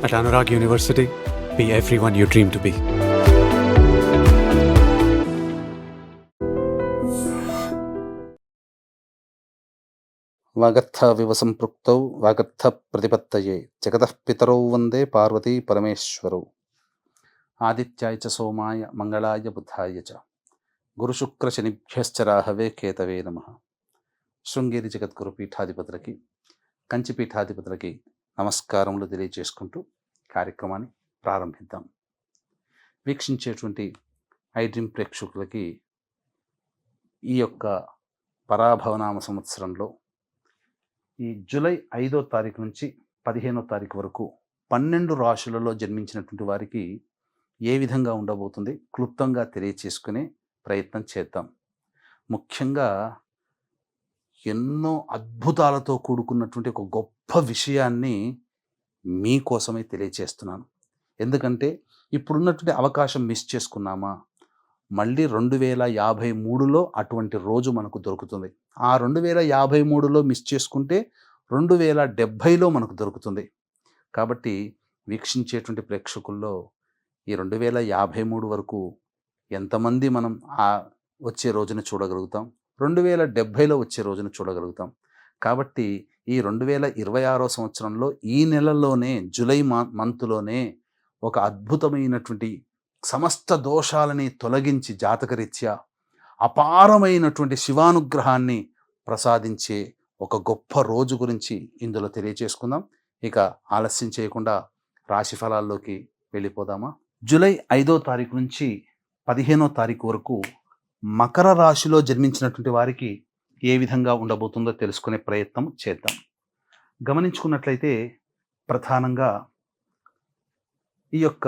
At Anurag University, be everyone you dream to be. వాగర్థవివ సంపృక్తౌ వాగర్థ ప్రతిపత్తయే జగతః పితరౌ వందే పార్వతీ పరమేశ్వరౌ. ఆదిత్యాయ చ సోమాయ మంగళాయ బుధాయ చ గురుశుక్రశనిభ్యశ్చ రాహవే కేతవే నమః. శృంగేరి జగద్గురు పీఠాధిపతులకి, కంచి పీఠాధిపతులకి నమస్కారములు తెలియజేసుకుంటూ కార్యక్రమాన్ని ప్రారంభిద్దాం. వీక్షించేటువంటి ఐ డ్రీమ్ ప్రేక్షకులకి ఈ యొక్క పరాభవనామ సంవత్సరంలో ఈ జూలై 5వ తారీఖు నుంచి 15వ తారీఖు వరకు 12 రాశులలో జన్మించినటువంటి వారికి ఏ విధంగా ఉండబోతుంది క్లుప్తంగా తెలియచేసుకునే ప్రయత్నం చేద్దాం. ముఖ్యంగా ఎన్నో అద్భుతాలతో కూడుకున్నటువంటి ఒక గొప్ప విషయాన్ని మీకోసమే తెలియచేస్తున్నాను. ఎందుకంటే ఇప్పుడున్నటువంటి అవకాశం మిస్ చేసుకున్నామా, మళ్ళీ 2053లో అటువంటి రోజు మనకు దొరుకుతుంది. ఆ 2053లో మిస్ చేసుకుంటే 2070లో మనకు దొరుకుతుంది. కాబట్టి వీక్షించేటువంటి ప్రేక్షకుల్లో ఈ 2053 వరకు ఎంతమంది మనం వచ్చే రోజును చూడగలుగుతాం, 2070లో వచ్చే రోజును చూడగలుగుతాం. కాబట్టి ఈ 2026వ సంవత్సరంలో ఈ నెలలోనే జూలై మంత్లోనే ఒక అద్భుతమైనటువంటి సమస్త దోషాలని తొలగించి జాతకరీత్యా అపారమైనటువంటి శివానుగ్రహాన్ని ప్రసాదించే ఒక గొప్ప రోజు గురించి ఇందులో తెలియచేసుకుందాం. ఇక ఆలస్యం చేయకుండా రాశి ఫలాల్లోకి వెళ్ళిపోదామా. జూలై 5వ తారీఖు నుంచి 15వ తారీఖు వరకు మకర రాశిలో జన్మించినటువంటి వారికి ఏ విధంగా ఉండబోతుందో తెలుసుకునే ప్రయత్నం చేద్దాం. గమనించుకున్నట్లయితే ప్రధానంగా ఈ యొక్క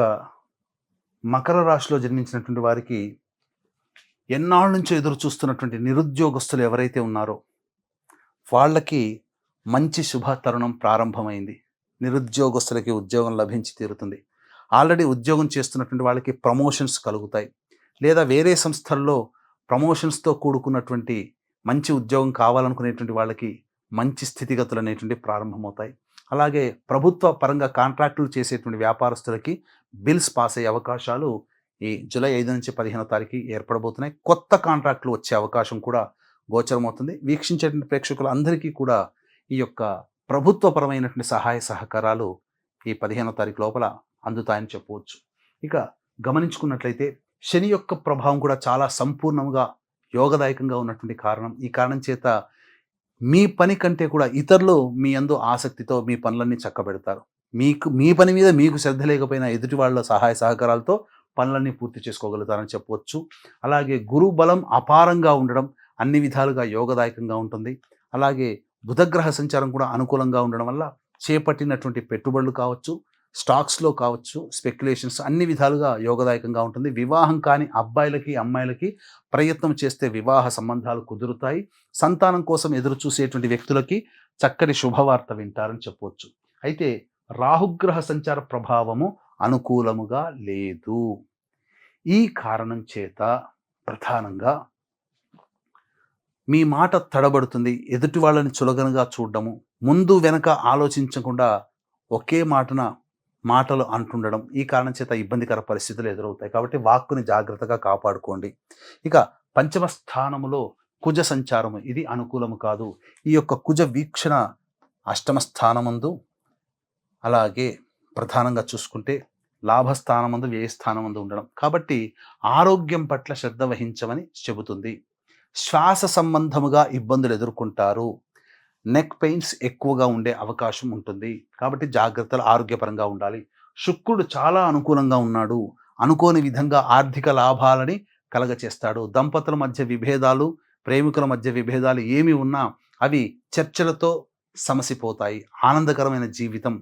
మకర రాశిలో జన్మించినటువంటి వారికి ఎన్నాళ్ళ నుంచో ఎదురు చూస్తున్నటువంటి నిరుద్యోగస్తులు ఎవరైతే ఉన్నారో వాళ్ళకి మంచి శుభ తరుణం ప్రారంభమైంది. నిరుద్యోగస్తులకి ఉద్యోగం లభించి తీరుతుంది. ఆల్రెడీ ఉద్యోగం చేస్తున్నటువంటి వాళ్ళకి ప్రమోషన్స్ కలుగుతాయి, లేదా వేరే సంస్థల్లో ప్రమోషన్స్తో కూడుకున్నటువంటి మంచి ఉద్యోగం కావాలనుకునేటువంటి వాళ్ళకి మంచి స్థితిగతులు అనేటువంటి ప్రారంభమవుతాయి. అలాగే ప్రభుత్వ పరంగా కాంట్రాక్టులు చేసేటువంటి వ్యాపారస్తులకి బిల్స్ పాస్ అయ్యే అవకాశాలు ఈ జూలై 5 నుంచి 15వ తారీఖు ఏర్పడబోతున్నాయి. కొత్త కాంట్రాక్టులు వచ్చే అవకాశం కూడా గోచరమవుతుంది. వీక్షించేటువంటి ప్రేక్షకులందరికీ కూడా ఈ యొక్క ప్రభుత్వపరమైనటువంటి సహాయ సహకారాలు ఈ 15వ తారీఖు లోపల అందుతాయని చెప్పవచ్చు. ఇక గమనించుకున్నట్లయితే శని యొక్క ప్రభావం కూడా చాలా సంపూర్ణంగా యోగదాయకంగా ఉన్నటువంటి కారణం. ఈ కారణం చేత మీ పని కంటే కూడా ఇతరులు మీ యందు ఆసక్తితో మీ పనులన్నీ చక్కబెడతారు. మీ పని మీద మీకు శ్రద్ధ లేకపోయినా ఎదుటి వాళ్ళ సహాయ సహకారాలతో పనులన్నీ పూర్తి చేసుకోగలుగుతారని చెప్పవచ్చు. అలాగే గురు బలం అపారంగా ఉండడం అన్ని విధాలుగా యోగదాయకంగా ఉంటుంది. అలాగే బుధగ్రహ సంచారం కూడా అనుకూలంగా ఉండడం వల్ల చేపట్టినటువంటి పెట్టుబడులు కావచ్చు, స్టాక్స్లో కావచ్చు, స్పెక్యులేషన్స్ అన్ని విధాలుగా యోగదాయకంగా ఉంటుంది. వివాహం కాని అబ్బాయిలకి అమ్మాయిలకి ప్రయత్నం చేస్తే వివాహ సంబంధాలు కుదురుతాయి. సంతానం కోసం ఎదురు చూసేటువంటి వ్యక్తులకి చక్కటి శుభవార్త వింటారని చెప్పవచ్చు. అయితే రాహుగ్రహ సంచార ప్రభావము అనుకూలముగా లేదు. ఈ కారణం చేత ప్రధానంగా మీ మాట తడబడుతుంది. ఎదుటి వాళ్ళని చులకనగా చూడడము, ముందు వెనక ఆలోచించకుండా ఒకే మాటలు అంటుండడం, ఈ కారణం చేత ఇబ్బందికర పరిస్థితులు ఎదురవుతాయి. కాబట్టి వాక్కుని జాగ్రత్తగా కాపాడుకోండి. ఇక పంచమ స్థానములో కుజ సంచారము, ఇది అనుకూలము కాదు. ఈ యొక్క కుజ వీక్షణ అష్టమ స్థానమందు, అలాగే ప్రధానంగా చూసుకుంటే లాభస్థానమందు, వ్యయ స్థానమందు ఉండడం. కాబట్టి ఆరోగ్యం పట్ల శ్రద్ధ వహించమని చెబుతుంది. శ్వాస సంబంధముగా ఇబ్బందులు ఎదుర్కొంటారు. నెక్ పెయిన్స్ ఎక్కువగా ఉండే అవకాశం ఉంటుంది. కాబట్టి జాగ్రత్తలు ఆరోగ్యపరంగా ఉండాలి. శుక్రుడు చాలా అనుకూలంగా ఉన్నాడు. అనుకోని విధంగా ఆర్థిక లాభాలని కలగచేస్తాడు. దంపతుల మధ్య విభేదాలు, ప్రేమికుల మధ్య విభేదాలు ఏమి ఉన్నా అవి చర్చలతో సమసిపోతాయి. ఆనందకరమైన జీవితం,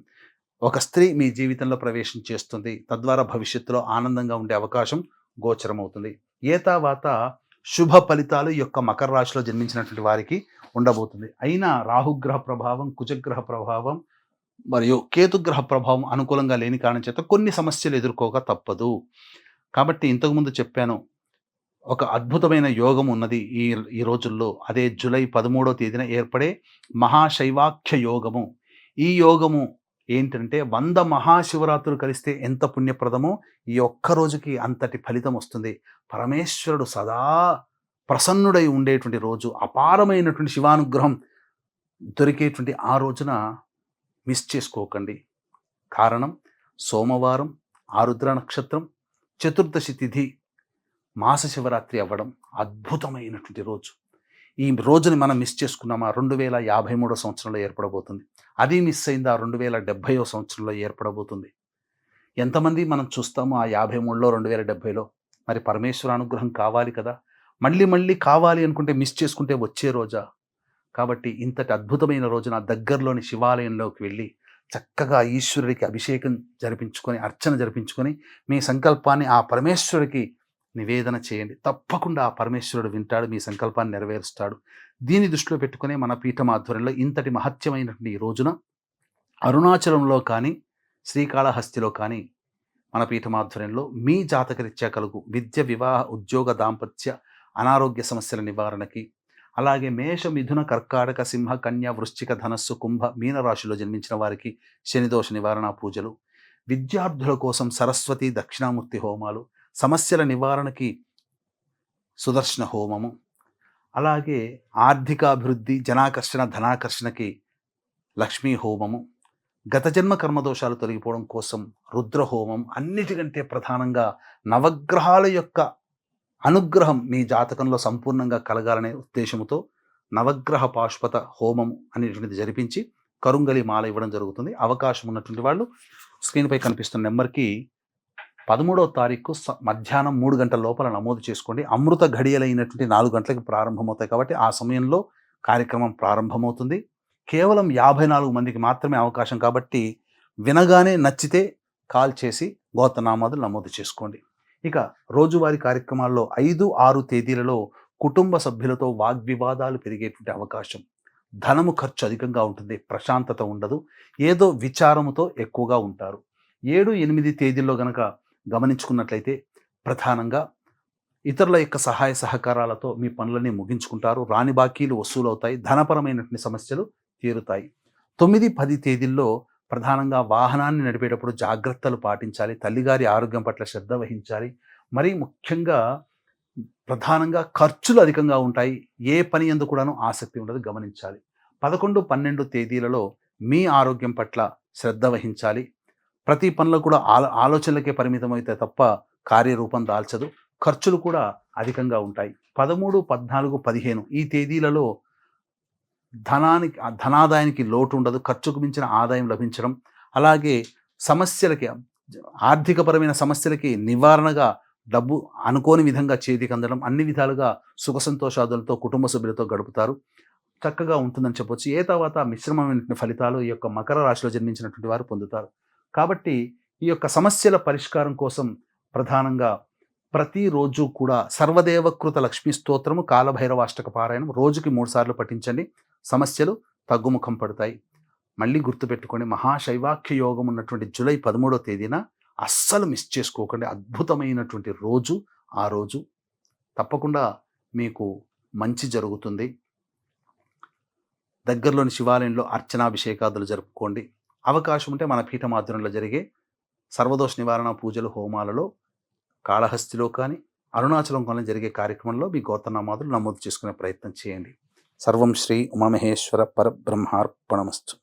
ఒక స్త్రీ మీ జీవితంలో ప్రవేశం చేస్తుంది. తద్వారా భవిష్యత్తులో ఆనందంగా ఉండే అవకాశం గోచరమవుతుంది. ఏతావాత శుభ ఫలితాలు ఈ యొక్క మకర రాశిలో జన్మించినటువంటి వారికి ఉండబోతుంది. అయినా రాహుగ్రహ ప్రభావం, కుజగ్రహ ప్రభావం మరియు కేతుగ్రహ ప్రభావం అనుకూలంగా లేని కారణం చేత కొన్ని సమస్యలు ఎదుర్కోక తప్పదు. కాబట్టి ఇంతకుముందు చెప్పాను, ఒక అద్భుతమైన యోగం ఉన్నది ఈ రోజుల్లో. అదే జూలై 13వ తేదీన ఏర్పడే మహాశైవాఖ్య యోగము. ఈ యోగము ఏంటంటే 100 మహాశివరాత్రులు కలిస్తే ఎంత పుణ్యప్రదమో ఈ ఒక్క రోజుకి అంతటి ఫలితం వస్తుంది. పరమేశ్వరుడు సదా ప్రసన్నుడై ఉండేటువంటి రోజు, అపారమైనటువంటి శివానుగ్రహం దొరికేటువంటి ఆ రోజున మిస్ చేసుకోకండి. కారణం సోమవారం, ఆరుద్ర నక్షత్రం, చతుర్దశి తిథి, మాస శివరాత్రి అవ్వడం అద్భుతమైనటువంటి రోజు. ఈ రోజుని మనం మిస్ చేసుకున్నామా 2053 సంవత్సరంలో ఏర్పడబోతుంది. అది మిస్ అయిందా 2070 సంవత్సరంలో ఏర్పడబోతుంది. ఎంతమంది మనం చూస్తామో ఆ 53లో 2070లో. మరి పరమేశ్వర అనుగ్రహం కావాలి కదా, మళ్ళీ మళ్ళీ కావాలి అనుకుంటే మిస్ చేసుకుంటే వచ్చే రోజా? కాబట్టి ఇంతటి అద్భుతమైన రోజున దగ్గరలోని శివాలయంలోకి వెళ్ళి చక్కగా ఈశ్వరుడికి అభిషేకం జరిపించుకొని, అర్చన జరిపించుకొని మీ సంకల్పాన్ని ఆ పరమేశ్వరుడికి నివేదన చేయండి. తప్పకుండా ఆ పరమేశ్వరుడు వింటాడు, మీ సంకల్పాన్ని నెరవేరుస్తాడు. దీన్ని దృష్టిలో పెట్టుకునే మన పీఠం ఆధ్వర్యంలో ఇంతటి మహత్యమైనటువంటి ఈ రోజున అరుణాచలంలో కానీ, శ్రీకాళహస్తిలో కానీ మన పీఠం ఆధ్వర్యంలో మీ జాతకరీత్యా కలుగు విద్య, వివాహ, ఉద్యోగ, దాంపత్య, అనారోగ్య సమస్యల నివారణకి, అలాగే మేష, మిథున, కర్కాటక, సింహ, కన్య, వృశ్చిక, ధనస్సు, కుంభ, మీన రాశిలో జన్మించిన వారికి శనిదోష నివారణ పూజలు, విద్యార్థుల కోసం సరస్వతి దక్షిణామూర్తి హోమాలు, సమస్యల నివారణకి సుదర్శన హోమము, అలాగే ఆర్థికాభివృద్ధి, జనాకర్షణ, ధనాకర్షణకి లక్ష్మీ హోమము, గత జన్మ కర్మదోషాలు తొలగిపోవడం కోసం రుద్ర హోమం, అన్నిటికంటే ప్రధానంగా నవగ్రహాల యొక్క అనుగ్రహం మీ జాతకంలో సంపూర్ణంగా కలగాలనే ఉద్దేశంతో నవగ్రహ పాశుపత హోమం అనేటువంటిది జరిపించి కరుంగలి మాల ఇవ్వడం జరుగుతుంది. అవకాశం ఉన్నటువంటి వాళ్ళు స్క్రీన్పై కనిపిస్తున్న నెంబర్కి 13వ తారీఖు మధ్యాహ్నం 3 గంటల లోపల నమోదు చేసుకోండి. అమృత ఘడియలైనటువంటి 4 గంటలకు ప్రారంభమవుతాయి కాబట్టి ఆ సమయంలో కార్యక్రమం ప్రారంభమవుతుంది. కేవలం 54 మందికి మాత్రమే అవకాశం కాబట్టి వినగానే నచ్చితే కాల్ చేసి గోత్రనామాదులు నమోదు చేసుకోండి. ఇక రోజువారీ కార్యక్రమాల్లో 5, 6 తేదీలలో కుటుంబ సభ్యులతో వాగ్వివాదాలు పెరిగేటువంటి అవకాశం, ధనము ఖర్చు అధికంగా ఉంటుంది, ప్రశాంతత ఉండదు, ఏదో విచారముతో ఎక్కువగా ఉంటారు. 7, 8 తేదీల్లో గనక గమనించుకున్నట్లయితే ప్రధానంగా ఇతరుల యొక్క సహాయ సహకారాలతో మీ పనులన్నీ ముగించుకుంటారు, రాని బాకీలు వసూలవుతాయి, ధనపరమైనటువంటి సమస్యలు తీరుతాయి. 9, 10 తేదీల్లో ప్రధానంగా వాహనాన్ని నడిపేటప్పుడు జాగ్రత్తలు పాటించాలి, తల్లిగారి ఆరోగ్యం పట్ల శ్రద్ధ వహించాలి. మరీ ముఖ్యంగా ప్రధానంగా ఖర్చులు అధికంగా ఉంటాయి, ఏ పని యందు కూడాను ఆసక్తి ఉండదు, గమనించాలి. 11, 12 తేదీలలో మీ ఆరోగ్యం పట్ల శ్రద్ధ వహించాలి. ప్రతి పనులు కూడా ఆలోచనలకే పరిమితమైతే తప్ప కార్యరూపం దాల్చదు, ఖర్చులు కూడా అధికంగా ఉంటాయి. 13, 14, 15 ఈ తేదీలలో ధనాదాయానికి లోటు ఉండదు, ఖర్చుకు మించిన ఆదాయం లభించడం, అలాగే సమస్యలకి, ఆర్థికపరమైన సమస్యలకి నివారణగా డబ్బు అనుకోని విధంగా చేతికి అందడం, అన్ని విధాలుగా సుఖ సంతోషాదులతో కుటుంబ సభ్యులతో గడుపుతారు, చక్కగా ఉంటుందని చెప్పొచ్చు. తర్వాత మిశ్రమమైన ఫలితాలు ఈ యొక్క మకర రాశిలో జన్మించినటువంటి వారు పొందుతారు. కాబట్టి ఈ యొక్క సమస్యల పరిష్కారం కోసం ప్రధానంగా ప్రతిరోజు కూడా సర్వదేవకృత లక్ష్మీ స్తోత్రము, కాలభైరవాష్టక పారాయణం రోజుకి 3 సార్లు పఠించండి, సమస్యలు తగ్గుముఖం పడతాయి. మళ్ళీ గుర్తుపెట్టుకోండి, మహాశైవాఖ్య యోగం ఉన్నటువంటి జూలై 13వ తేదీన అస్సలు మిస్ చేసుకోకండి. అద్భుతమైనటువంటి రోజు ఆ రోజు, తప్పకుండా మీకు మంచి జరుగుతుంది. దగ్గరలోని శివాలయంలో అర్చనాభిషేకాదులు జరుపుకోండి. అవకాశం ఉంటే మన పీఠం ఆధ్వర్యంలో జరిగే సర్వదోష నివారణ పూజలు, హోమాలలో కాళహస్తిలో కానీ అరుణాచలం కానీ జరిగే కార్యక్రమంలో మీ గోత్రనామాదులు నమోదు చేసుకునే ప్రయత్నం చేయండి. సర్వం శ్రీ ఉమామహేశ్వర పరబ్రహ్మార్పణమస్తు.